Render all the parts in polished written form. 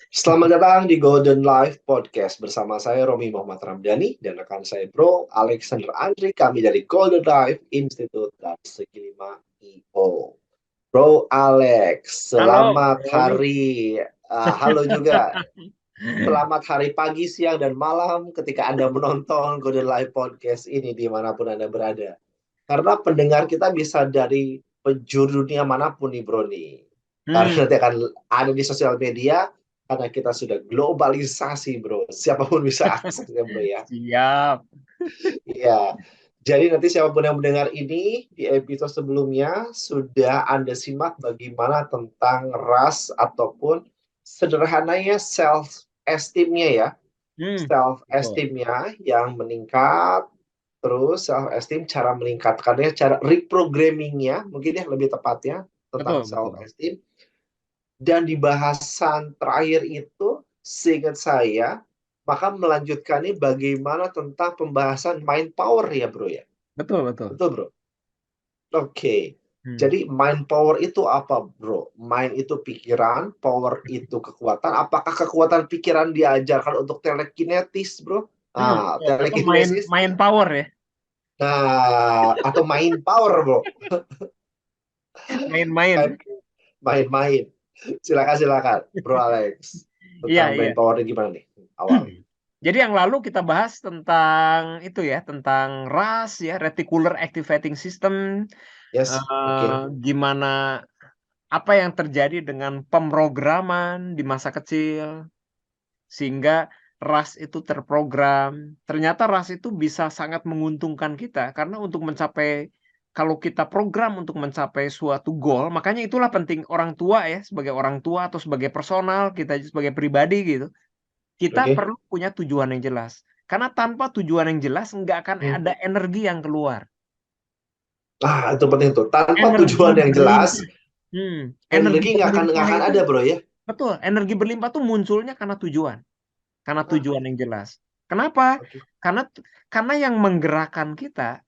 Selamat datang di Golden Life Podcast bersama saya Romi Muhammad Ramdhani dan rekan saya Bro Alexander Andri, kami dari Golden Life Institute dan Segi 5 IO. Bro Alex, Halo, selamat Romi. hari, halo juga. Selamat hari pagi, siang, dan malam ketika Anda menonton Golden Life Podcast ini dimanapun Anda berada. Karena pendengar kita bisa dari penjuru dunia manapun nih bro nih. Karena Hmm, nanti akan ada di sosial media, karena kita sudah globalisasi bro. Siapapun bisa akses ya bro ya. siap. Iya. Jadi nanti siapapun yang mendengar ini di episode sebelumnya sudah Anda simak bagaimana tentang ras ataupun sederhananya self esteemnya ya. Hmm, Self betul, esteemnya yang meningkat, terus self esteem cara meningkatkannya, cara reprogrammingnya mungkin ya lebih tepatnya tentang betul, self betul. esteem. Dan di bahasan terakhir itu seingat saya maka melanjutkan ini bagaimana tentang pembahasan mind power ya bro ya. Betul, betul. Betul bro. Oke. Hmm. Jadi mind power itu apa bro? Mind itu pikiran, power itu kekuatan. Apakah kekuatan pikiran diajarkan untuk telekinetis bro? Ah, Betul. Atau main telekinesis. main power ya. Nah, atau main power bro. Main-main. Main- Main-main. Silakan silakan bro Alex. Iya, Tentang iya. main power gimana nih awalnya? Jadi yang lalu kita bahas tentang itu ya, tentang RAS ya, Reticular Activating System, Yes, oke. gimana apa yang terjadi dengan pemrograman di masa kecil sehingga RAS itu terprogram. Ternyata RAS itu bisa sangat menguntungkan kita karena untuk mencapai kalau kita program untuk mencapai suatu goal, makanya itulah penting orang tua ya, sebagai orang tua atau sebagai personal, kita sebagai pribadi gitu. Kita Oke. perlu punya tujuan yang jelas. Karena tanpa tujuan yang jelas nggak akan Hmm. ada energi yang keluar. Ah, itu penting tuh. Tanpa Energi tujuan yang jelas, berlimpah. Energi energi nggak berlimpah akan itu ada bro ya. betul. Energi berlimpah tuh munculnya karena tujuan. Karena Ah, tujuan yang jelas. Kenapa? oke. Karena karena yang menggerakkan kita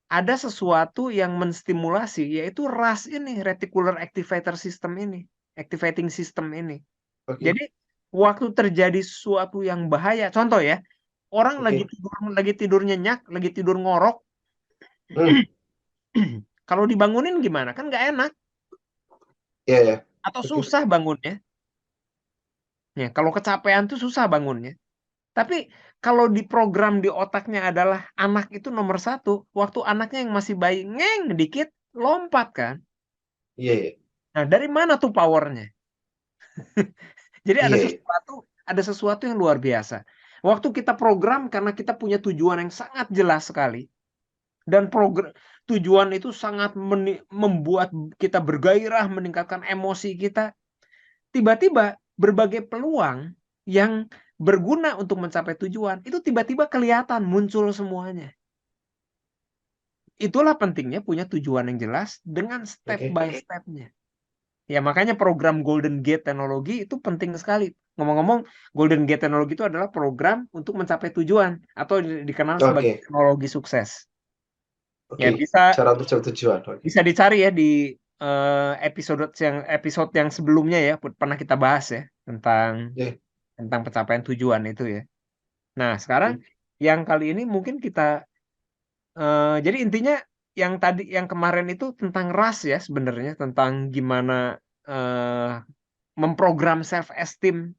ada sesuatu yang menstimulasi yaitu RAS ini, reticular activator system ini, activating system ini. Oke. Jadi waktu terjadi sesuatu yang bahaya, contoh ya, orang Oke. lagi tidur nyenyak, lagi tidur ngorok, Hmm. kalau dibangunin gimana? Kan nggak enak Iya ya. atau Oke. susah bangunnya. Ya, kalau kecapean tuh susah bangunnya. Tapi kalau diprogram di otaknya adalah anak itu nomor satu, waktu anaknya yang masih bayi ngeng dikit lompat kan. Iya ya. Nah, dari mana tuh powernya? Jadi Iya ya. ada sesuatu yang luar biasa. Waktu kita program karena kita punya tujuan yang sangat jelas sekali dan program tujuan itu sangat membuat kita bergairah, meningkatkan emosi kita. Tiba-tiba berbagai peluang yang berguna untuk mencapai tujuan itu tiba-tiba kelihatan muncul semuanya. Itulah pentingnya punya tujuan yang jelas dengan step Oke. by stepnya. Ya makanya program Golden Gate Teknologi itu penting sekali. Ngomong-ngomong, Golden Gate Teknologi itu adalah program untuk mencapai tujuan atau dikenal sebagai Oke. teknologi sukses. Ya Oke. bisa Cara untuk capai tujuan. Oke. bisa dicari ya di episode yang sebelumnya ya pernah kita bahas ya tentang Oke. pencapaian tujuan itu ya. Nah, sekarang Oke. yang kali ini mungkin kita jadi intinya yang tadi yang kemarin itu tentang ras ya sebenarnya tentang gimana eh, memprogram self esteem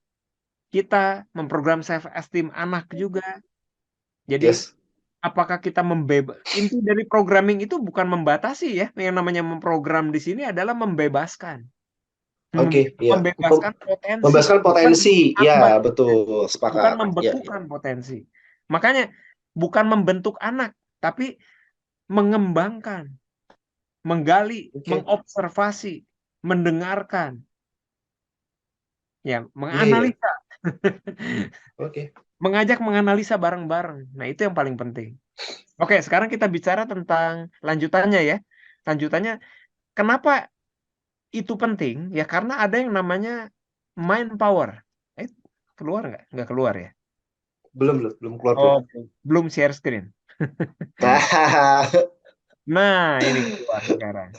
kita, memprogram self esteem anak juga. Jadi Yes. apakah kita inti dari programming itu bukan membatasi ya, yang namanya memprogram di sini adalah membebaskan. Oke. Iya. Membebaskan potensi, Membebaskan bukan potensi. Ya, menghambat, betul. bukan Sepakat. Ya, ya. membekukan potensi. Makanya bukan membentuk anak, tapi mengembangkan, menggali, Oke. mengobservasi, mendengarkan, ya, Iya, iya. menganalisa, Oke. mengajak menganalisa bareng-bareng. Nah, itu yang paling penting. Oke, sekarang kita bicara tentang lanjutannya ya. Lanjutannya, kenapa itu penting? Ya karena ada yang namanya mind power. Eh, keluar nggak? Nggak keluar ya? Belum, belum. Belum keluar, bro. Oh, belum share screen. Nah, ini keluar sekarang.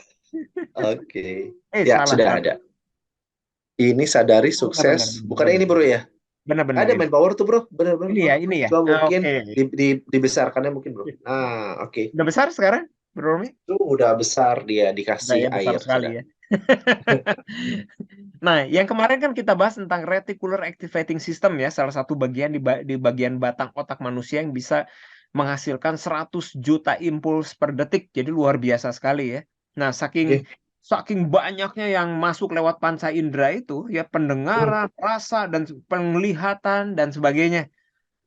Oke. Ya, Salah sudah tadi. ada. Ini sadari Oh, benar, benar, sukses. benar, Bukannya benar, ini bro ya? benar, benar Ada ini. main power tuh bro. Bener-bener Ini bro. ya, ini ya. Cuma mungkin Oke. dibesarkannya mungkin bro. Nah, oke. Udah besar sekarang, Bro Romi? Itu udah besar dia Udah dikasih ya, besar air sekali sudah. ya. Nah, yang kemarin kan kita bahas tentang reticular activating system ya, salah satu bagian di bagian batang otak manusia yang bisa menghasilkan 100 juta impuls per detik. Jadi luar biasa sekali ya. Nah, saking Oke. saking banyaknya yang masuk lewat panca indera itu ya, Hmm, pendengaran, rasa dan penglihatan dan sebagainya.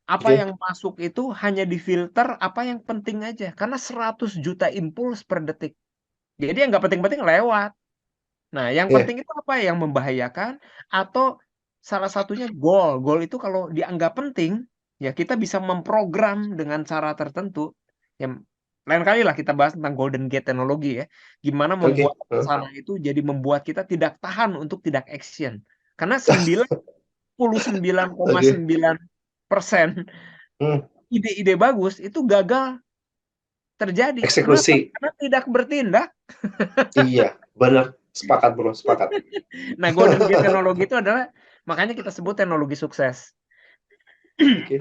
Apa oke. yang masuk itu hanya difilter apa yang penting aja karena 100 juta impuls per detik. Jadi yang nggak penting-penting lewat. Nah, yang Iya. penting itu apa yang membahayakan atau salah satunya goal. Goal itu kalau dianggap penting, ya kita bisa memprogram dengan cara tertentu. Ya, lain kali lah kita bahas tentang Golden Gate teknologi ya. Gimana Oke. membuat rencana itu jadi membuat kita tidak tahan untuk tidak action. Karena 99,9% Oke. Hmm, ide-ide bagus itu gagal terjadi. Kenapa? eksekusi. Karena tidak bertindak. Iya, benar. Sepakat bro, sepakat. Nah, Golden Gate teknologi itu adalah makanya kita sebut teknologi sukses. Oke.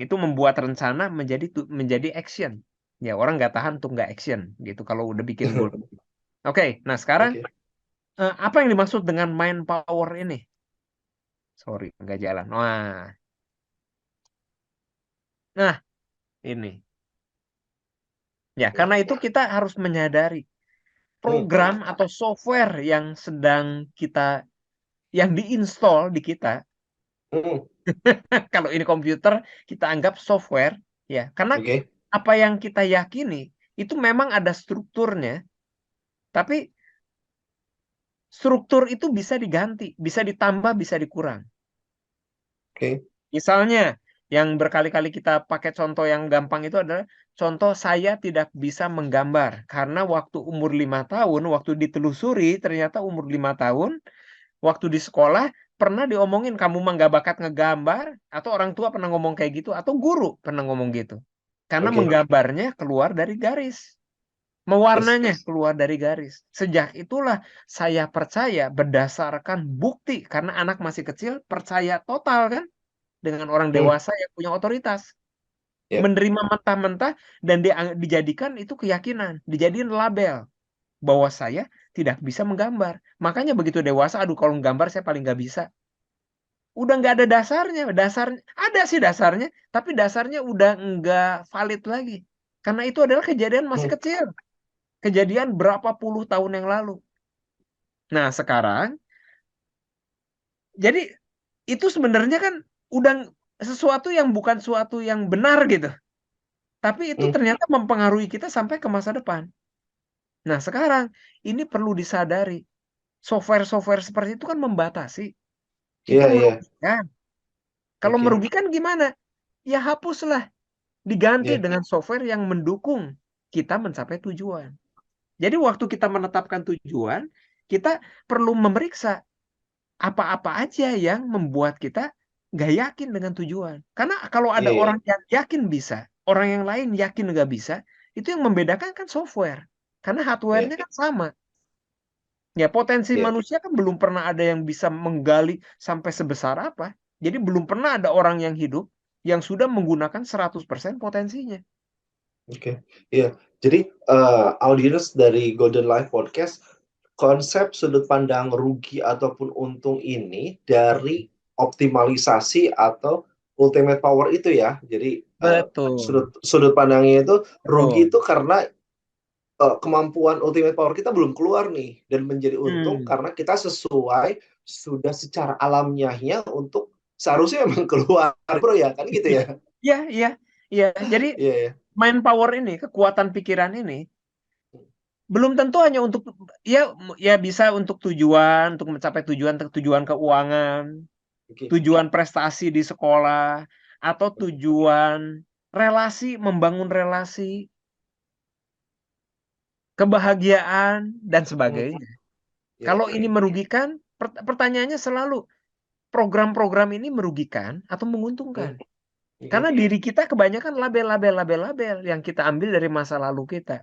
Itu membuat rencana menjadi action. Ya, orang nggak tahan untuk nggak action gitu kalau udah bikin goal. Oke, nah sekarang Oke. apa yang dimaksud dengan mind power ini? Sorry, nggak jalan. Nah, ini. Ya, karena itu kita harus menyadari Hmm, program atau software yang sedang yang diinstal di kita. hmm, Kalau ini komputer, kita anggap software, ya. Karena oke. apa yang kita yakini itu memang ada strukturnya, tapi struktur itu bisa diganti, bisa ditambah, bisa dikurang. Oke. Misalnya, yang berkali-kali kita pakai contoh yang gampang itu adalah contoh saya tidak bisa menggambar karena waktu umur 5 tahun, waktu ditelusuri ternyata umur 5 tahun, waktu di sekolah pernah diomongin kamu mah nggak bakat ngegambar, atau orang tua pernah ngomong kayak gitu, atau guru pernah ngomong gitu. Karena Oke. menggambarnya keluar dari garis. Yes. Mewarnanya keluar dari garis. Sejak itulah saya percaya berdasarkan bukti karena anak masih kecil percaya total kan dengan orang Hmm, dewasa yang punya otoritas. ya. Menerima mentah-mentah dan dijadikan itu keyakinan, dijadiin label bahwa saya tidak bisa menggambar. Makanya begitu dewasa, aduh kalau menggambar saya paling nggak bisa. Udah nggak ada dasarnya, ada sih dasarnya, tapi dasarnya udah nggak valid lagi. Karena itu adalah kejadian masih Hmm, kecil. Kejadian berapa puluh tahun yang lalu. Nah, sekarang, jadi itu sebenarnya kan udah sesuatu yang bukan suatu yang benar gitu. Tapi itu hmm. ternyata mempengaruhi kita sampai ke masa depan. Nah, sekarang ini perlu disadari. Software-software seperti itu kan membatasi. Itu Iya, iya. merugikan. Kalau Oke. merugikan gimana? Ya hapuslah. Diganti Iya. dengan software yang mendukung kita mencapai tujuan. Jadi waktu kita menetapkan tujuan, kita perlu memeriksa apa-apa aja yang membuat kita nggak yakin dengan tujuan. Karena kalau Iya, ada iya. orang yang yakin bisa, orang yang lain yakin nggak bisa, itu yang membedakan kan software. Karena Iya. hardware-nya kan sama. Ya, potensi Iya. manusia kan belum pernah ada yang bisa menggali sampai sebesar apa. Jadi belum pernah ada orang yang hidup yang sudah menggunakan 100% potensinya. Oke. Iya. Jadi audiens dari Golden Life Podcast, konsep sudut pandang rugi ataupun untung ini dari optimalisasi atau ultimate power itu ya. Jadi Betul, sudut sudut pandangnya itu rugi betul. itu karena kemampuan ultimate power kita belum keluar nih, dan menjadi untung Hmm. karena kita sesuai sudah secara alamiahnya untuk seharusnya memang keluar bro ya kan gitu ya. Ya, iya, iya. Jadi Iya ya. mind power ini, kekuatan pikiran ini, belum tentu hanya untuk ya ya bisa untuk tujuan, untuk mencapai tujuan keuangan, Oke. tujuan prestasi di sekolah, atau tujuan relasi, membangun relasi, kebahagiaan dan Hmm, sebagainya. ya. Kalau ini merugikan, pertanyaannya selalu program-program ini merugikan atau Hmm, menguntungkan? oke. Karena diri kita kebanyakan label-label yang kita ambil dari masa lalu kita.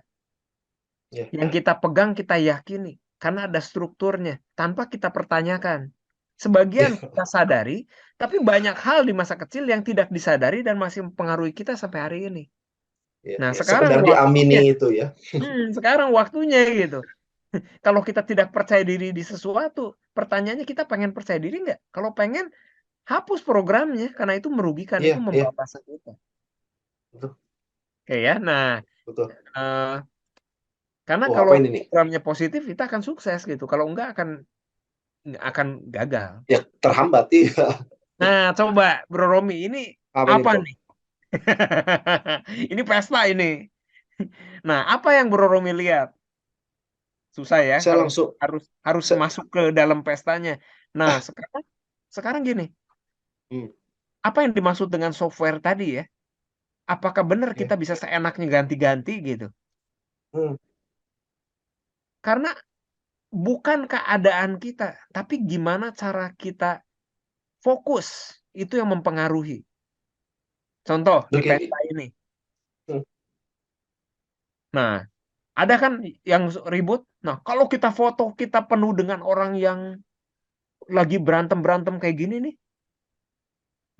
Ya. Yang kita pegang, kita yakini. Karena ada strukturnya. Tanpa kita pertanyakan. Sebagian kita sadari, tapi banyak hal di masa kecil yang tidak disadari dan masih mempengaruhi kita sampai hari ini. Ya, Nah, ya, sekarang sekedar waktunya, diamini itu ya. sekarang waktunya gitu. Kalau kita tidak percaya diri di sesuatu, pertanyaannya kita pengen percaya diri nggak? Kalau pengen, hapus programnya, karena itu merugikan, itu Iya, iya, membabas kita. betul, Oke ya, nah, betul. eh, karena Oh, kalau apa ini nih? programnya positif, kita akan sukses gitu. Kalau enggak, akan gagal. Ya, terhambat, iya. Nah, coba Bro Romi, ini Apa ini, apa Bro? nih? Ini pesta ini. Nah, apa yang Bro Romi lihat? Susah ya Saya kalau langsung, harus harus saya, masuk ke dalam pestanya. Nah, sekarang gini, hmm, apa yang dimaksud dengan software tadi ya? Apakah benar ya, kita bisa seenaknya ganti-ganti gitu? hmm, Karena bukan keadaan kita, tapi gimana cara kita fokus itu yang mempengaruhi. Contoh di oke, pesta ini. hmm, Nah, ada kan yang ribut. Nah, kalau kita foto kita penuh dengan orang yang lagi berantem-berantem kayak gini nih,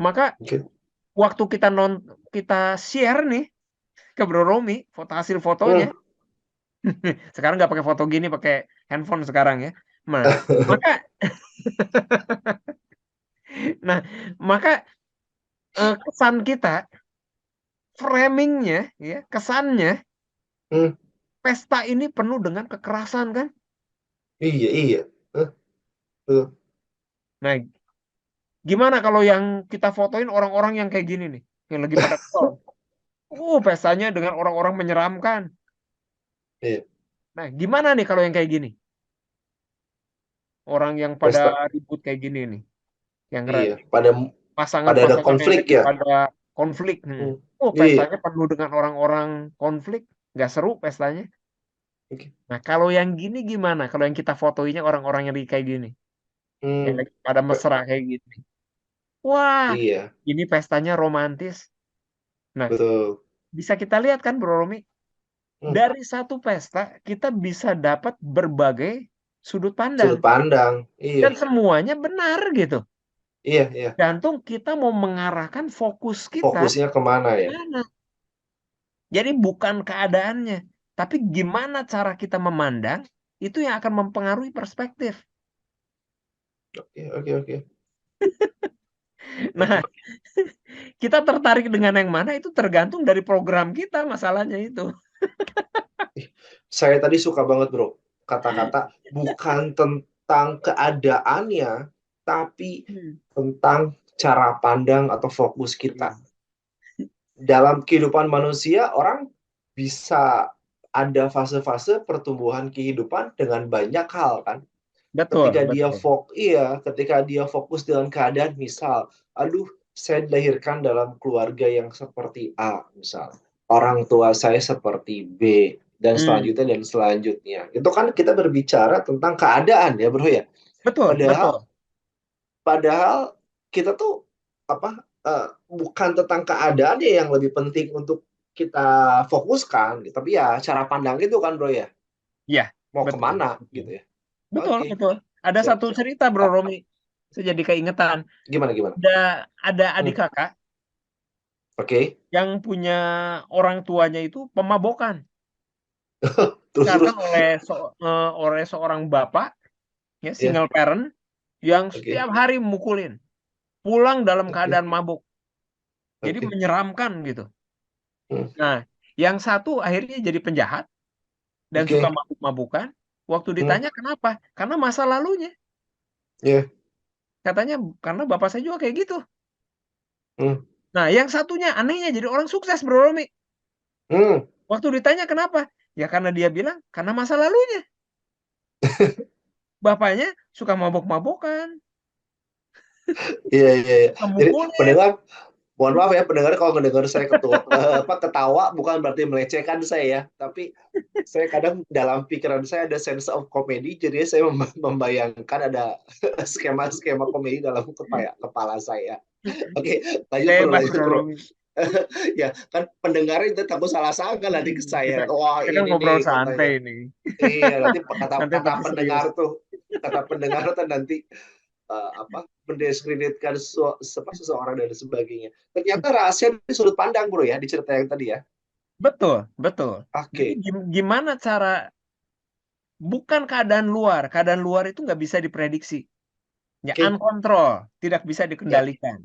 maka oke, waktu kita share nih ke Bro Romi foto hasil fotonya, hmm. sekarang nggak pakai foto gini, pakai handphone sekarang ya. Nah, maka nah, maka kesan kita, framingnya, ya, kesannya Hmm, pesta ini penuh dengan kekerasan kan. iya, iya. Betul. Nah, gimana kalau yang kita fotoin orang-orang yang kayak gini nih, yang lagi pada kesel. Pestanya dengan orang-orang menyeramkan. Iya, Nah, gimana nih kalau yang kayak gini? Orang yang pada pesta, ribut kayak gini nih, yang iya. Pada ada pasangan-pasangan yang konflik lagi ya. pada konflik. Hmm, Pestanya iya, penuh dengan orang-orang konflik, nggak seru pestanya. oke. Nah, kalau yang gini gimana? Kalau yang kita fotoinnya orang-orang yang lagi kayak gini, yang Hmm, lagi pada pe- mesra kayak gini. Wah, iya, ini pestanya romantis. Nah, betul. bisa kita lihat kan, Bro Romi, Hmm, dari satu pesta kita bisa dapat berbagai sudut pandang sudut pandang, iya, dan semuanya benar gitu. iya, iya. Gantung kita mau mengarahkan fokus kita Fokusnya kemana ya? mana. Jadi bukan keadaannya, tapi gimana cara kita memandang itu yang akan mempengaruhi perspektif. Oke, oke, oke, Nah, oke. kita tertarik dengan yang mana itu tergantung dari program kita, masalahnya itu. Ih, saya tadi suka banget, Bro. Kata-kata bukan tentang keadaannya, tapi Hmm. tentang cara pandang atau fokus kita. Hmm. Dalam kehidupan manusia, orang bisa ada fase-fase pertumbuhan kehidupan dengan banyak hal kan. Betul, Ketika dia betul. ketika dia fokus dengan keadaan, misal, aduh, saya dilahirkan dalam keluarga yang seperti A, misal. Orang tua saya seperti B, Hmm. dan selanjutnya. Itu kan kita berbicara tentang keadaan ya, Bro ya. Betul, Padahal betul. padahal kita tuh apa bukan tentang keadaannya yang lebih penting untuk kita fokuskan, tapi ya cara pandang itu kan, Bro ya. Ya, Mau betul, kemana betul. gitu ya. Betul, Oke, betul. Ada siap, satu siap. cerita, Bro Ah, Romi. Saya jadi keingetan. gimana, gimana? Ada ada adik Hmm, kakak oke. yang punya orang tuanya itu pemabokan. Terus, terus. Biarkan oleh seorang bapak, ya, Ya, single parent, yang oke, setiap hari memukulin, pulang dalam oke, keadaan mabuk. Jadi oke. menyeramkan gitu. Hmm, Nah, yang satu akhirnya jadi penjahat dan suka oke. mabuk-mabukan. Waktu Hmm, ditanya kenapa? Karena masa lalunya. ya. Katanya karena bapak saya juga kayak gitu. Hmm, Nah, yang satunya anehnya jadi orang sukses, Bro Romi. hmm. Waktu ditanya kenapa? Ya karena dia bilang karena masa lalunya. Bapaknya suka mabok-mabokan, Iya, iya, iya. suka Jadi mukulin. pendengar, mohon maaf ya pendengar kalau mendengar saya ketawa bukan berarti melecehkan saya ya, tapi saya kadang dalam pikiran saya ada sense of comedy, jadi saya membayangkan ada skema-skema komedi dalam kepala saya. Oke, lanjut bro, Hebat, lanjut Bro bro. Romi. Ya kan pendengar itu takut salah sangka nanti ke Kita saya. Wah kita kan ini nih ngobrol santai katanya. nih. Iya nanti kata Nanti kata pasti serius. pendengar tuh nanti mendiskreditkan seseorang dan sebagainya. Ternyata rahasia di sudut pandang, bro, ya, di cerita yang tadi ya. Betul, betul. Jadi Oke. gimana cara, bukan keadaan luar itu nggak bisa diprediksi. Ya, Oke. uncontrol, tidak bisa Ya. dikendalikan.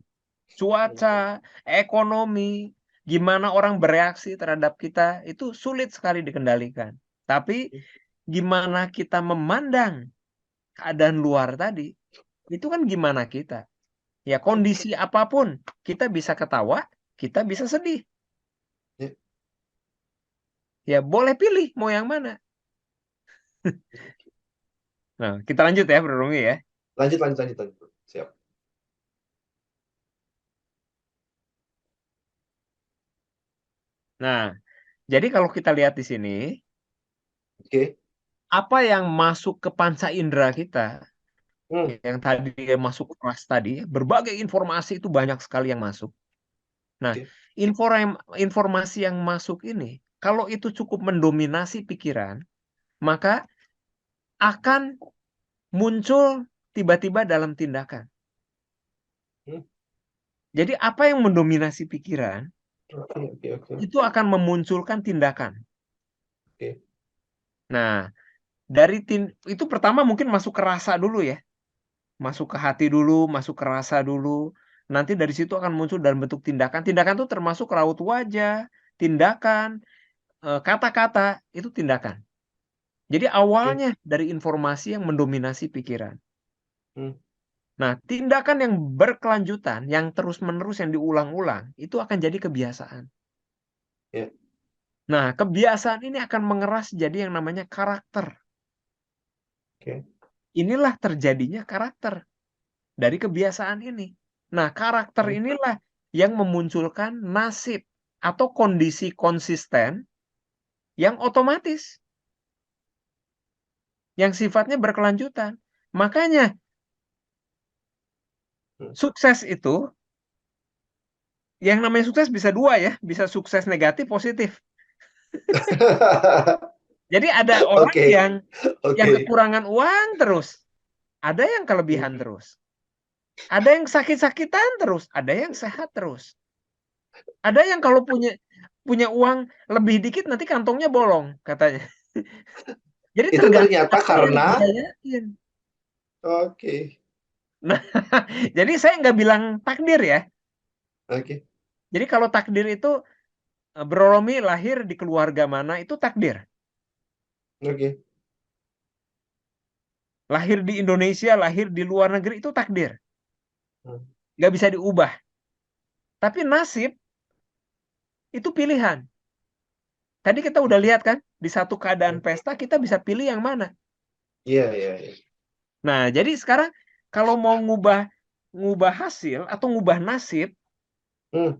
Cuaca, ekonomi, gimana orang bereaksi terhadap kita, itu sulit sekali dikendalikan. Tapi gimana kita memandang keadaan luar tadi, itu kan gimana kita. Ya, kondisi apapun, kita bisa ketawa, kita bisa sedih. Ya. Ya, boleh pilih mau yang mana. Nah, kita lanjut ya, Bro Romi ya. Lanjut, lanjut, lanjut, lanjut. Siap. Nah, jadi kalau kita lihat di sini, Oke. apa yang masuk ke panca indera kita, Hmm. yang tadi masuk keras tadi, berbagai informasi itu banyak sekali yang masuk. Nah, Oke. informasi yang masuk ini, kalau itu cukup mendominasi pikiran, maka akan muncul tiba-tiba dalam tindakan. Hmm. Jadi apa yang mendominasi pikiran, Oke, oke, oke. itu akan memunculkan tindakan. Oke. Nah, itu pertama mungkin masuk ke rasa dulu ya. Masuk ke hati dulu, masuk ke rasa dulu. Nanti dari situ akan muncul dalam bentuk tindakan. Tindakan itu termasuk raut wajah, tindakan, kata-kata, itu tindakan. Jadi Oke. awalnya dari informasi yang mendominasi pikiran. Hmm. Nah, tindakan yang berkelanjutan, yang terus-menerus, yang diulang-ulang, itu akan jadi kebiasaan. Ya. Nah, kebiasaan ini akan mengeras jadi yang namanya karakter. Oke. Inilah terjadinya karakter dari kebiasaan ini. Nah, karakter Hmm. inilah yang memunculkan nasib atau kondisi konsisten yang otomatis, yang sifatnya berkelanjutan. Makanya Hmm. sukses itu, yang namanya sukses bisa dua ya, bisa sukses negatif, positif. Jadi ada orang Oke. yang Oke. kekurangan uang terus, ada yang Hmm. kelebihan terus, ada yang sakit-sakitan terus, ada yang sehat terus, ada yang kalau punya uang lebih dikit nanti kantongnya bolong katanya. Jadi Itu tergantung ternyata apa yang karena dipercayain. oke. Nah, jadi saya nggak bilang takdir ya. Oke. Jadi kalau takdir itu, Bro Romi lahir di keluarga mana itu takdir. Oke. Lahir di Indonesia, lahir di luar negeri itu takdir. Hmm. Nggak bisa diubah. Tapi nasib itu pilihan. Tadi kita udah lihat kan, di satu keadaan pesta kita bisa pilih yang mana. Iya, iya, iya. Nah, jadi sekarang kalau mau ngubah hasil atau ngubah nasib, Hmm.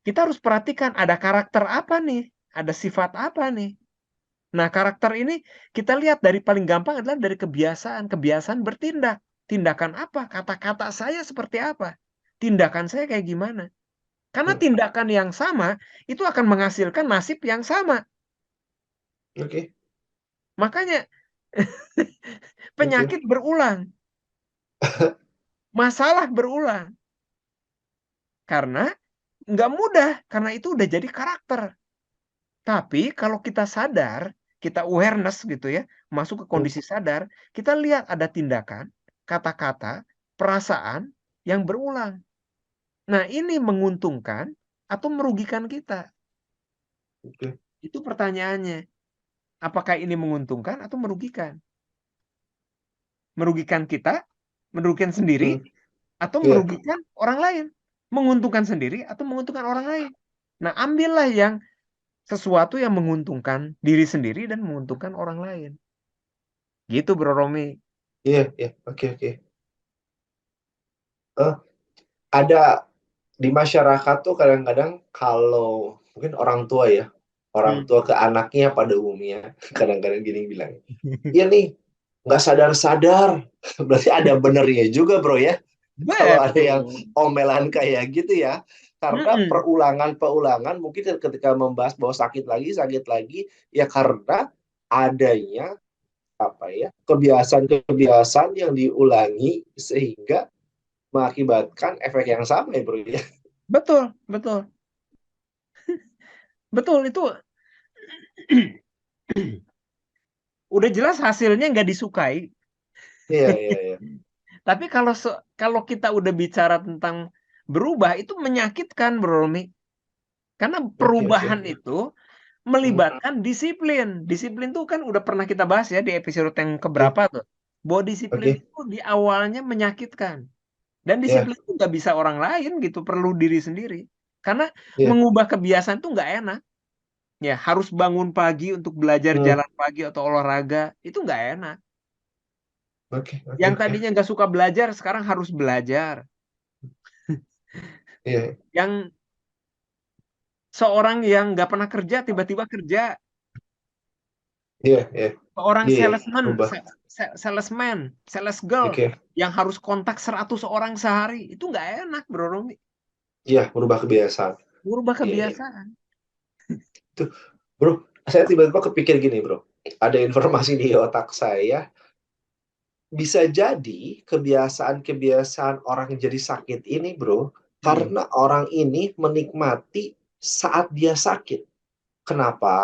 kita harus perhatikan ada karakter apa nih, ada sifat apa nih. Nah, karakter ini kita lihat dari paling gampang adalah dari kebiasaan, kebiasaan bertindak. Tindakan apa? Kata-kata saya seperti apa? Tindakan saya kayak gimana? Karena Hmm. tindakan yang sama itu akan menghasilkan nasib yang sama. Oke. Makanya Oke. penyakit berulang, masalah berulang. Karena nggak mudah, karena itu udah jadi karakter. Tapi kalau kita sadar, kita awareness gitu ya, masuk ke Hmm. kondisi sadar, kita lihat ada tindakan, kata-kata, perasaan yang berulang. Nah, ini menguntungkan atau merugikan kita? Oke. Itu pertanyaannya. Apakah ini menguntungkan atau merugikan? Merugikan kita, merugikan sendiri, Hmm. atau Iya. merugikan orang lain? Menguntungkan sendiri atau menguntungkan orang lain? Nah, ambillah yang sesuatu yang menguntungkan diri sendiri dan menguntungkan orang lain. Gitu, Bro Romi. Iya, iya. Oke, oke. Eh, ada di masyarakat tuh kadang-kadang kalau mungkin orang tua ya, orang Hmm. tua ke anaknya pada umumnya kadang-kadang gini bilang, iya nih nggak sadar-sadar. Berarti ada benernya juga, bro, ya, kalau ada yang Betul. omelan kayak gitu ya, karena Mm-mm. perulangan ketika membahas bahwa sakit lagi ya karena adanya apa ya, kebiasaan-kebiasaan yang diulangi sehingga mengakibatkan efek yang sama ya bro ya. Betul, betul, betul itu udah jelas hasilnya nggak disukai. Iya, iya, iya. Tapi kalau kita udah bicara tentang berubah itu menyakitkan, Bro Romi. Karena Oke, oke. perubahan itu Hmm, melibatkan disiplin. Disiplin tuh kan udah pernah kita bahas ya di episode yang oke, keberapa tuh. Bahwa disiplin oke. itu di awalnya menyakitkan. Dan Ya, disiplin itu nggak bisa orang lain gitu, perlu diri sendiri. Karena ya. mengubah kebiasaan tuh nggak enak. Ya, harus bangun pagi untuk belajar Hmm, jalan pagi atau olahraga, itu nggak enak. oke, oke, Yang oke. tadinya nggak suka belajar, sekarang harus belajar. Iya, Yang seorang yang nggak pernah kerja, tiba-tiba kerja. iya, iya. Seorang Iya, salesman, berubah. salesman, sales girl, Oke. yang harus kontak 100 orang sehari, itu nggak enak, Bro Romi. Iya, berubah kebiasaan. Merubah Iya, iya. kebiasaan. Tuh, bro, saya tiba-tiba kepikir gini, bro. Ada informasi di otak saya, bisa jadi kebiasaan-kebiasaan orang jadi sakit ini, bro, Hmm. karena orang ini menikmati saat dia sakit. Kenapa?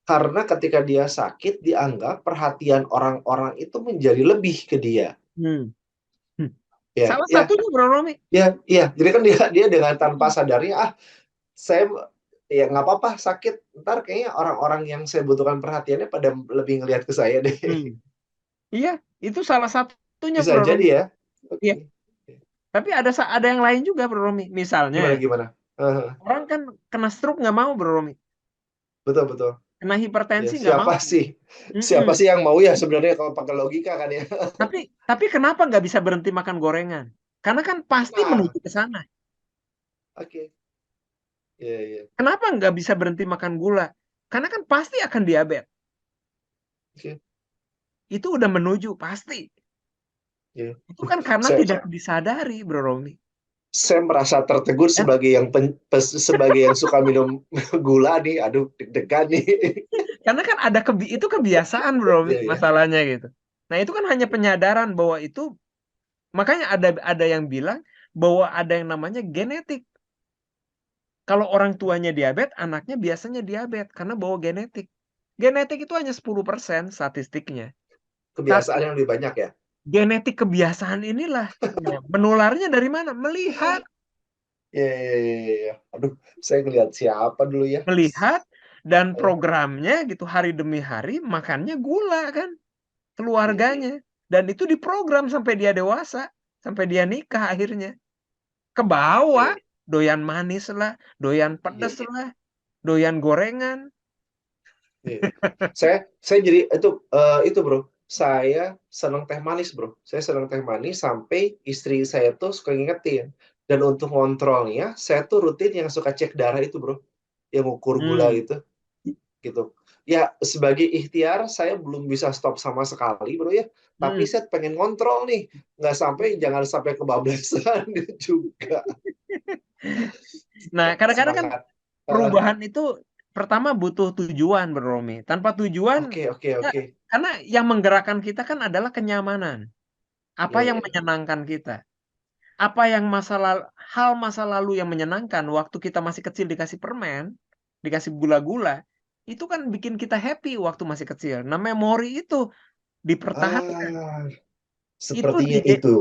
Karena ketika dia sakit, dianggap perhatian orang-orang itu menjadi lebih ke dia. Hmm. Hmm. Ya, Salah ya, satunya, Bro Romi. ya, ya. Jadi kan dia dia dengan tanpa Hmm. sadarnya, saya ya nggak apa-apa sakit. Ntar kayaknya orang-orang yang saya butuhkan perhatiannya pada lebih ngelihat ke saya deh. Hmm. Iya, itu salah satunya, Bisa Bro jadi Romi. ya. Iya. Oke. Tapi ada yang lain juga, Bro Romi. Misalnya, Gimana gimana? Heeh. orang kan kena stroke nggak mau, Bro Romi. Betul betul. Kena Ya, hipertensi nggak mau. siapa sih? Mm-mm. Siapa sih yang mau ya sebenarnya kalau pakai logika kan ya? Tapi kenapa nggak bisa berhenti makan gorengan? Karena kan pasti Nah, menuju ke sana. oke. Iya, iya. Kenapa nggak bisa berhenti makan gula? Karena kan pasti akan diabetes. Oke. Itu udah menuju, pasti. Iya. Itu kan karena Saya tidak disadari, Bro Romi. saya merasa tertegur Ya? sebagai sebagai yang suka minum gula nih. Aduh, deg-degan nih. Karena kan itu kebiasaan, Bro Romi, Iya, iya. masalahnya gitu. Nah, itu kan hanya penyadaran bahwa itu, makanya ada yang bilang bahwa ada yang namanya genetik. Kalau orang tuanya diabetes, anaknya biasanya diabetes karena bawa genetik. Genetik itu hanya 10% statistiknya. Tapi Kebiasaan yang lebih banyak ya. genetik kebiasaan inilah ya, menularnya dari mana? Melihat, Iya, iya, iya, iya, iya. Aduh, saya ngelihat siapa dulu ya? melihat dan Eh, programnya gitu hari demi hari makannya gula kan iya, iya, keluarganya dan itu diprogram sampai dia dewasa, sampai dia nikah akhirnya. Ke bawah iya, doyan manis lah, doyan iya, pedes iya. lah, doyan gorengan. Iya. Saya jadi itu bro. Saya senang teh manis bro. Saya senang teh manis sampai istri saya tuh suka ngingetin. Dan untuk ngontrolnya, saya tuh rutin yang suka cek darah itu bro, yang ukur gula Hmm. itu, gitu. Ya sebagai ikhtiar saya belum bisa stop sama sekali bro ya. Tapi Hmm. saya pengen kontrol nih, nggak sampai jangan sampai kebablasan juga. Nah, Ya, kadang-kadang kan semangat. perubahan itu pertama butuh tujuan, Bro Romi. Tanpa tujuan, Oke, oke, ya, oke. karena yang menggerakkan kita kan adalah kenyamanan. Apa Ya, yang ya, ya. menyenangkan kita? Apa yang hal masa lalu yang menyenangkan waktu kita masih kecil dikasih permen, dikasih gula-gula, itu kan bikin kita happy waktu masih kecil. Nah, memori itu dipertahankan. Ah, Itu sepertinya di itu.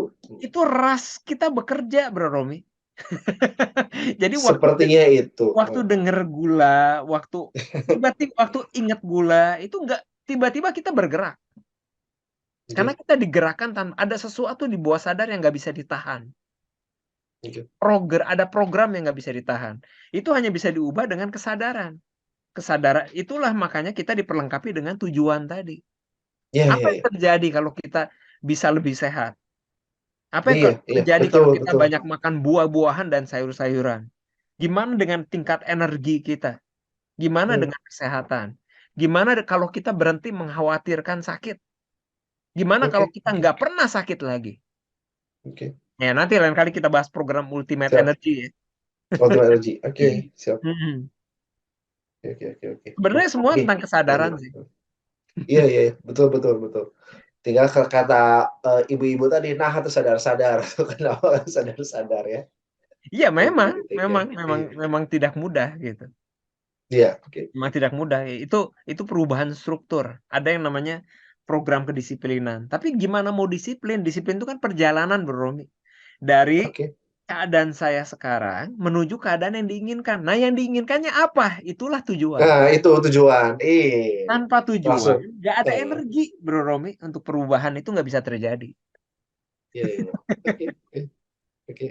itu ras kita bekerja, Bro Romi. Jadi Sepertinya itu. waktu denger gula, tiba-tiba waktu inget gula, itu nggak tiba-tiba kita bergerak. Karena Oke, kita digerakkan tanpa ada sesuatu di bawah sadar yang nggak bisa ditahan. oke. Ada program yang nggak bisa ditahan. Itu hanya bisa diubah dengan kesadaran. Kesadaran itulah makanya kita diperlengkapi dengan tujuan tadi. Iya, Apa iya, yang iya. terjadi kalau kita bisa lebih sehat? Apa yang Iya, iya, terjadi betul, kalau kita betul. banyak makan buah-buahan dan sayur-sayuran? Gimana dengan tingkat energi kita? Gimana Hmm, dengan kesehatan? Gimana kalau kita berhenti mengkhawatirkan sakit? Gimana kalau oke, kita oke, nggak pernah sakit lagi? oke. Ya, nanti lain kali kita bahas program Ultimate Siap. Energy ya. Ultimate energy. Oke, siap. Mm-mm. Oke, oke, oke, oke. Sebenarnya semua Oke. tentang Iya, kesadaran iya. sih. Iya, iya, betul, betul, betul. Tinggal kata ibu-ibu tadi, nah itu sadar-sadar. Kenapa sadar-sadar ya? Iya, Oke, memang, take memang, care. memang, Iya, memang tidak mudah gitu. iya, oke. Memang tidak mudah. Itu perubahan struktur. Ada yang namanya program kedisiplinan. Tapi gimana mau disiplin? Disiplin itu kan perjalanan, Bro Romi. Dari Oke. keadaan saya sekarang menuju keadaan yang diinginkan. Nah, yang diinginkannya apa? Itulah tujuan. Nah, itu tujuan. Tanpa tujuan, Langsung. nggak ada Eh, energi, Bro Romi. Untuk perubahan itu nggak bisa terjadi. iya, iya. Oke, oke, oke.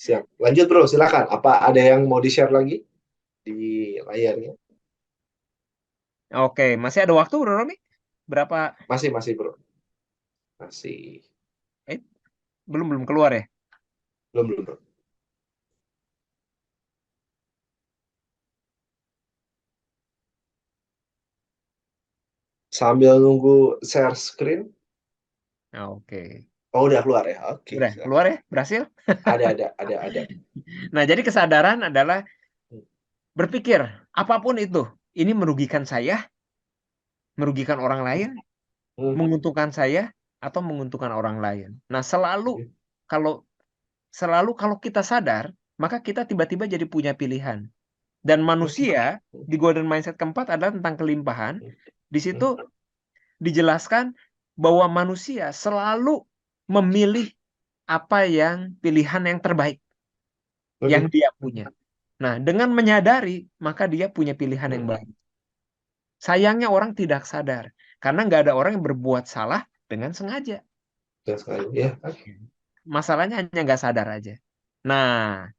Siap. Lanjut, Bro, silakan. Apa ada yang mau di-share lagi di layarnya? Oke, masih ada waktu, Bro Romi? Berapa? Masih, masih, Bro. Masih. Eh, belum belum keluar ya? Belum, belum, Bro. Sambil nunggu share screen. Oke. Oh, udah keluar ya? Oke, Udah keluar silakan. ya? Berhasil? Ada. Nah, jadi kesadaran adalah berpikir apapun itu, ini merugikan saya, merugikan orang lain, Hmm, menguntungkan saya, atau menguntungkan orang lain. Nah, oke. kalau kalau kita sadar, maka kita tiba-tiba jadi punya pilihan. Dan Oke. manusia di golden mindset keempat adalah tentang kelimpahan. Hmm, Di hmm, situ dijelaskan bahwa manusia selalu memilih apa yang pilihan yang terbaik yang oke. dia punya. Nah, dengan menyadari, maka dia punya pilihan yang baik. Sayangnya orang tidak sadar, karena nggak ada orang yang berbuat salah dengan sengaja. Ya, sekali. Ya, oke. Masalahnya hanya nggak sadar aja. Nah,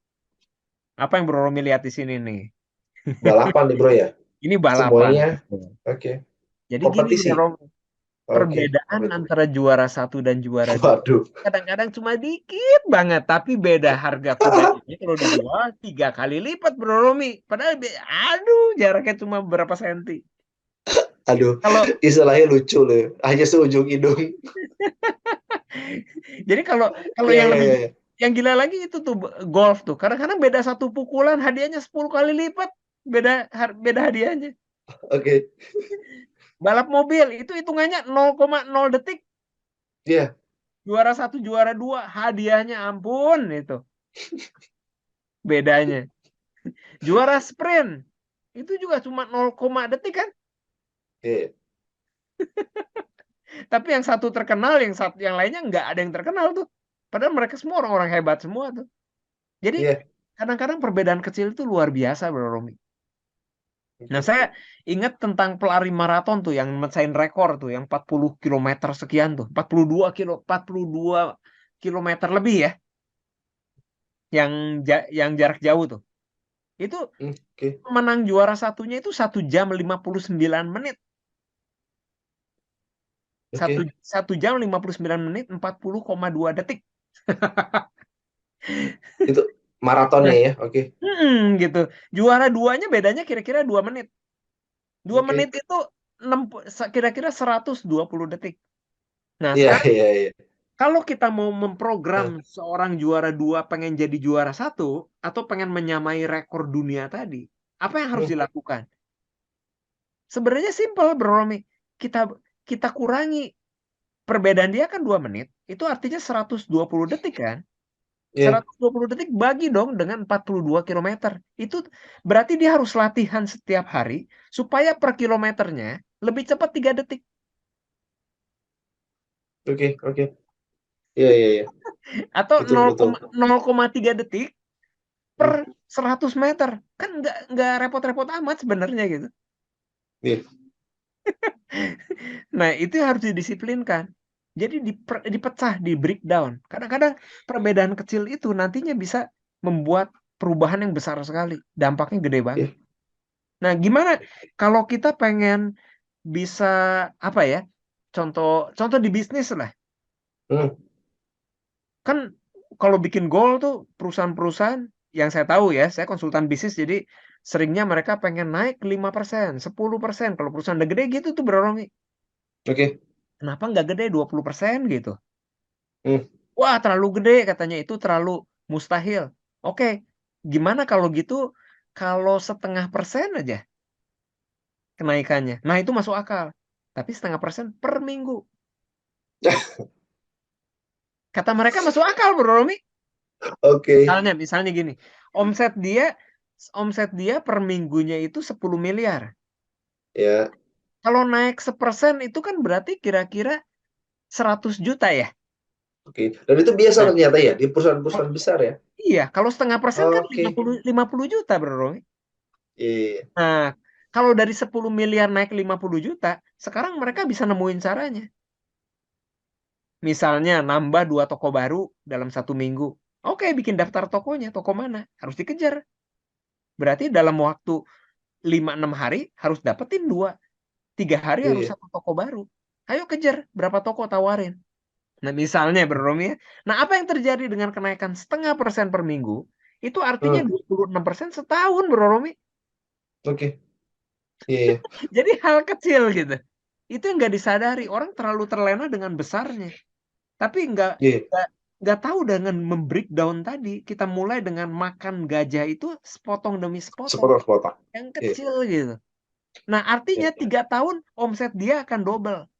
apa yang Bro Romi lihat di sini nih? Balapan nih, Bro ya. Ini balapan. Semuanya, oke. Jadi gini Bro Kompetisi. Romi, Oke. perbedaan Apa itu? antara juara satu dan juara dua Waduh. kadang-kadang cuma dikit banget, tapi beda harga kuda ini kalau dijual 3 kali lipat Bro Romi. Padahal, aduh, jaraknya cuma berapa senti. Aduh, Kalau istilahnya lucu loh. Hanya seujung hidung. jadi kalau kalau Iya, yang iya, lebih iya, iya. yang gila lagi itu tuh golf tuh. Kadang-kadang beda satu pukulan hadiahnya 10 kali lipat. Beda hadiahnya. Oke. Balap mobil itu hitungannya 0,0 detik. Iya. Juara satu, juara dua, hadiahnya ampun itu. Bedanya. Juara sprint itu juga cuma 0, detik kan. Iya. Tapi yang satu terkenal, yang lainnya nggak ada yang terkenal tuh. Padahal mereka semua orang-orang hebat semua tuh. Jadi Iya. kadang-kadang perbedaan kecil itu luar biasa, Bro Romi. Nah, Oke. saya ingat tentang pelari maraton tuh yang mecahin rekor tuh, yang 40 kilometer sekian tuh, 42 kilometer lebih ya, yang jarak jauh tuh. Itu Oke. menang juara satunya itu 1 jam 59 menit. Satu, Oke. 1 jam 59 menit 40,2 detik. Itu maratonnya Nah, ya. Oke. gitu. Juara duanya bedanya kira-kira 2 menit. 2 menit Oke. itu kira-kira 120 detik. Nah, Iya, sekarang iya, iya. kalau kita mau memprogram Nah, seorang juara dua pengen jadi juara satu atau pengen menyamai rekor dunia tadi, apa yang harus hmm, dilakukan? Sebenarnya simpel, Bro Romi. Kita kita kurangi perbedaan dia kan 2 menit, itu artinya 120 detik kan? iya. 120 detik bagi dong dengan 42 kilometer. Itu berarti dia harus latihan setiap hari supaya per kilometernya lebih cepat 3 detik. Oke, oke. Iya, iya, iya. Atau Betul, betul. 0,3 detik per Hmm, 100 meter. Kan nggak repot-repot amat sebenarnya gitu. iya. Nah, itu harus didisiplinkan. Jadi dipecah, di breakdown. Kadang-kadang perbedaan kecil itu nantinya bisa membuat perubahan yang besar sekali. Dampaknya gede banget. Iya. Nah, gimana kalau kita pengen bisa apa ya? Contoh contoh di bisnis lah. Hmm, Kan kalau bikin goal tuh perusahaan-perusahaan yang saya tahu ya, saya konsultan bisnis jadi seringnya mereka pengen naik 5%, 10%. Kalau perusahaan udah gede gitu tuh berorong, oke. kenapa nggak gede 20% gitu? Hmm, Wah, terlalu gede katanya, itu terlalu mustahil. Oke, gimana kalau gitu kalau 0,5% aja kenaikannya? Nah, itu masuk akal. tapi 0,5% per minggu. Kata mereka masuk akal, Bro Romi. Oke. Misalnya gini, omset dia per minggunya itu 10 miliar. Ya. Kalau naik 1% itu kan berarti kira-kira 100 juta ya. Oke. Dan itu biasa Nah, ternyata ya di perusahaan-perusahaan besar ya. iya, kalau 0,5% kan Oke. 50 juta, Bro Romi. Iya. Nah, kalau dari 10 miliar naik 50 juta, sekarang mereka bisa nemuin caranya. Misalnya nambah 2 toko baru dalam 1 minggu. Oke, bikin daftar tokonya, toko mana? Harus dikejar. Berarti dalam waktu 5-6 hari harus dapetin 2. 3 hari harus Iya. 1 toko baru. Ayo kejar, berapa toko tawarin. Nah, misalnya Bro Romi ya. Nah, apa yang terjadi dengan kenaikan 0,5% per minggu? Itu artinya Hmm. 26% setahun, Bro Romi. Oke. Iya. Jadi hal kecil gitu. Itu yang nggak disadari. Orang terlalu terlena dengan besarnya. Tapi Iya. nggak tahu dengan membreakdown tadi. Kita mulai dengan makan gajah itu sepotong demi sepotong. Sepotong-sepotong. Yang Iya. kecil gitu. Nah, artinya Iya. 3 tahun omset dia akan double.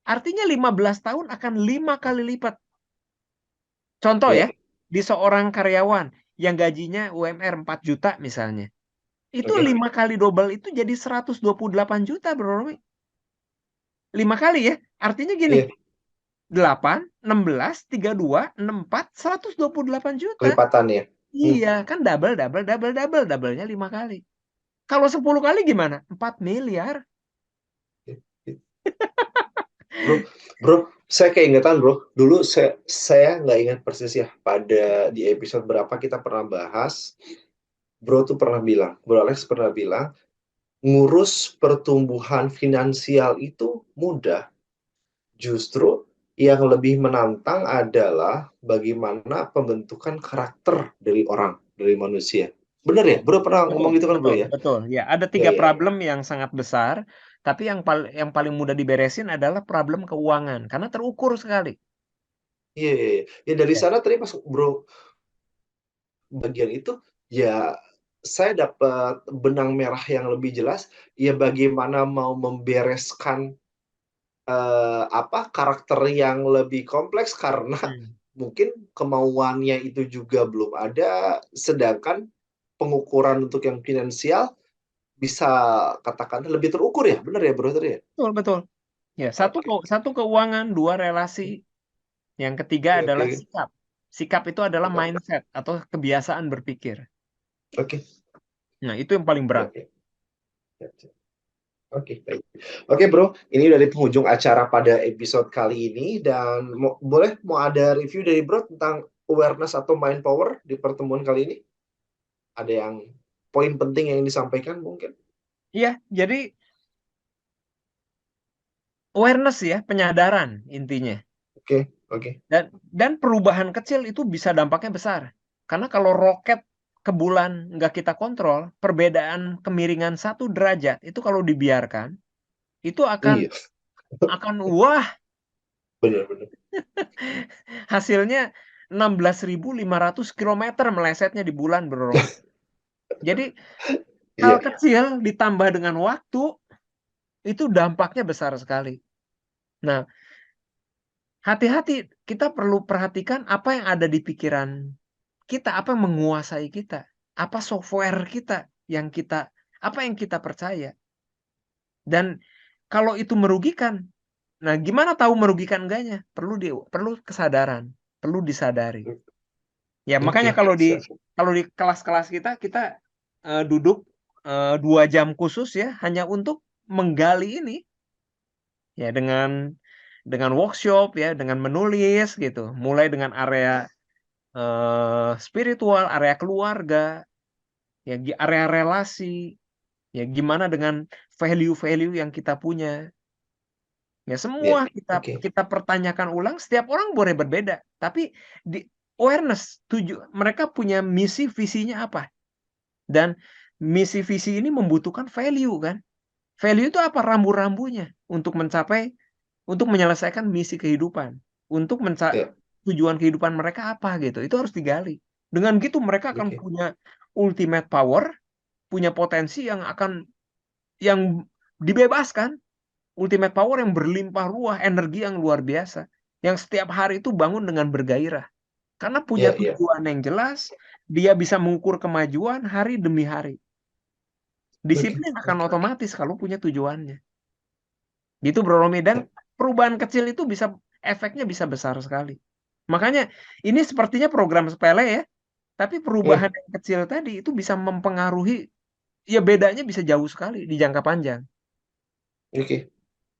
Artinya 15 tahun akan 5 kali lipat. Contoh ya, Iya. di seorang karyawan yang gajinya UMR 4 juta misalnya. Itu Oke. 5 kali double itu jadi 128 juta, Bro Romi. 5 kali ya. Artinya gini, Iya. 8, 16, 32, 64, 128 juta. Kelipatan ya. Hmm. Iya, kan double, double, double, double. Double-nya 5 kali. Kalau 10 kali gimana? 4 miliar. Bro, bro, saya keingetan bro. Dulu saya nggak ingat persis ya. Pada di episode berapa kita pernah bahas. Bro tuh pernah bilang, Bro Alex pernah bilang, ngurus pertumbuhan finansial itu mudah. Justru yang lebih menantang adalah bagaimana pembentukan karakter dari orang, dari manusia. Bener ya? Bro pernah Betul, ngomong gitu kan bro betul, ya? betul. Ya, ada Ya, 3 ya, ya. problem yang sangat besar, tapi yang paling mudah diberesin adalah problem keuangan karena terukur sekali. Iya, iya, iya. Ya dari Ya. sana tadi pas bro bagian itu, ya saya dapat benang merah yang lebih jelas, ya bagaimana mau membereskan karakter yang lebih kompleks karena Hmm. mungkin kemauannya itu juga belum ada, sedangkan pengukuran untuk yang finansial bisa katakan lebih terukur ya, benar ya bro tadi ya? Betul, betul. Ya, Oke, satu keuangan, 2 relasi. Yang ketiga oke, adalah oke, sikap. Sikap itu adalah sikap. mindset atau kebiasaan berpikir. Oke, Nah, itu yang paling oke, berat. oke. Oke, baik. Oke, bro. Ini dari penghujung acara pada episode kali ini dan boleh mau ada review dari bro tentang awareness atau mind power di pertemuan kali ini? Ada yang poin penting yang disampaikan mungkin? Iya, jadi awareness ya, penyadaran intinya. Oke, oke. Dan perubahan kecil itu bisa dampaknya besar. Karena kalau roket ke bulan nggak kita kontrol, perbedaan kemiringan 1 derajat itu kalau dibiarkan, itu akan Iya, wah, benar-benar. hasilnya 16.500 kilometer melesetnya di bulan, Bro Romi. Jadi hal Iya, kecil ditambah dengan waktu itu dampaknya besar sekali. Nah, hati-hati, kita perlu perhatikan apa yang ada di pikiran kita, apa yang menguasai kita, apa software kita apa yang kita percaya. Dan kalau itu merugikan, nah gimana tahu merugikan enggaknya? Perlu kesadaran, perlu disadari. Ya, makanya oke. Siap. kalau di kelas-kelas kita duduk 2 jam khusus ya hanya untuk menggali ini ya dengan workshop ya, dengan menulis gitu. Mulai dengan area spiritual, area keluarga, ya area relasi, ya gimana dengan value-value yang kita punya. Ya Iya, semua oke. kita pertanyakan ulang, setiap orang boleh berbeda, tapi di awareness mereka punya misi visinya apa. Dan misi visi ini membutuhkan value kan. Value itu apa? Rambu-rambunya untuk menyelesaikan misi kehidupan, untuk Iya, tujuan kehidupan mereka apa gitu. Itu harus digali. Dengan gitu mereka akan oke. punya ultimate power, punya potensi yang dibebaskan. ultimate power yang berlimpah ruah, energi yang luar biasa, yang setiap hari itu bangun dengan bergairah. Karena punya Iya, iya. tujuan yang jelas, dia bisa mengukur kemajuan hari demi hari. Oke, Disiplin akan oke. otomatis kalau punya tujuannya. Gitu Bro Romi. Dan Ya, perubahan kecil itu bisa efeknya bisa besar sekali. Makanya ini sepertinya program sepele ya, tapi iya, perubahan yang kecil tadi itu bisa mempengaruhi, ya bedanya bisa jauh sekali di jangka panjang. oke,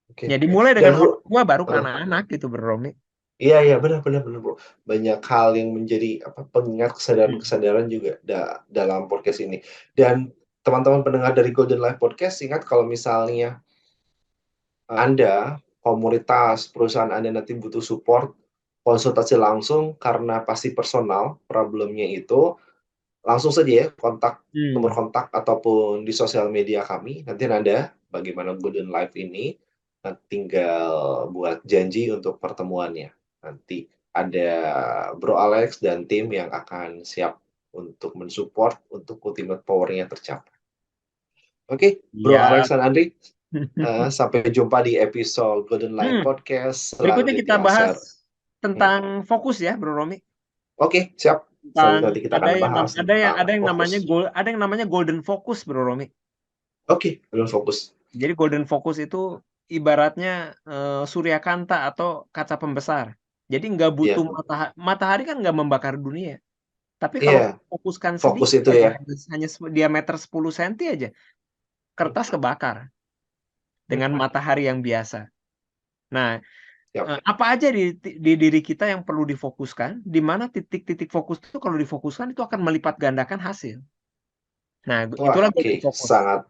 oke. Ya dimulai Dan dengan Bro, orang tua baru ke eh, anak-anak gitu Bro Romi. iya, iya, benar, benar, benar, Bro. Banyak hal yang menjadi apa pengingat Hmm. kesadaran-kesadaran juga dalam podcast ini. Dan teman-teman pendengar dari Golden Life Podcast, ingat kalau misalnya Anda, komunitas, perusahaan Anda nanti butuh support, konsultasi langsung karena pasti personal problemnya itu, langsung saja ya kontak nomor Hmm. kontak ataupun di sosial media kami. Nanti Anda bagaimana Golden Life ini, tinggal buat janji untuk pertemuannya. Nanti ada Bro Alex dan tim yang akan siap untuk mensupport untuk ultimate power-nya tercapai. Oke, Bro Ya. Alex dan Andri, sampai jumpa di episode Golden Life Hmm. Podcast Berikutnya kita selanjutnya. bahas Hmm, tentang fokus ya Bro Romi. oke, siap. Tentang Selanjutnya nanti kita akan bahas tentang fokus. ada yang namanya golden focus Bro Romi. Oke, belum fokus. Jadi golden focus itu ibaratnya suryakanta atau kaca pembesar. Jadi nggak butuh Iya, matahari kan nggak membakar dunia. Tapi kalau iya, fokuskan fokus sedikit itu aja, ya. hanya diameter 10 cm aja, kertas kebakar Hmm, dengan matahari yang biasa. Nah, siap. apa aja di diri kita yang perlu difokuskan, di mana titik-titik fokus itu kalau difokuskan itu akan melipat gandakan hasil. Nah, Wah, itulah oke, golden focus. sangat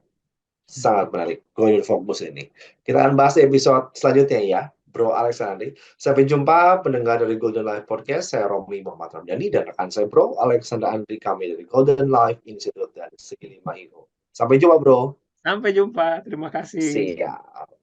sangat menarik. Golden fokus ini. Kita akan bahas di episode selanjutnya ya, Bro Alexandri. Sampai jumpa pendengar dari Golden Life Podcast. Saya Romi Muhammad Ramdhani dan rekan saya Bro Alexander Andri kami dari Golden Life Institute dan Segi Lima Hero. Sampai jumpa, Bro. Sampai jumpa. Terima kasih. Siap.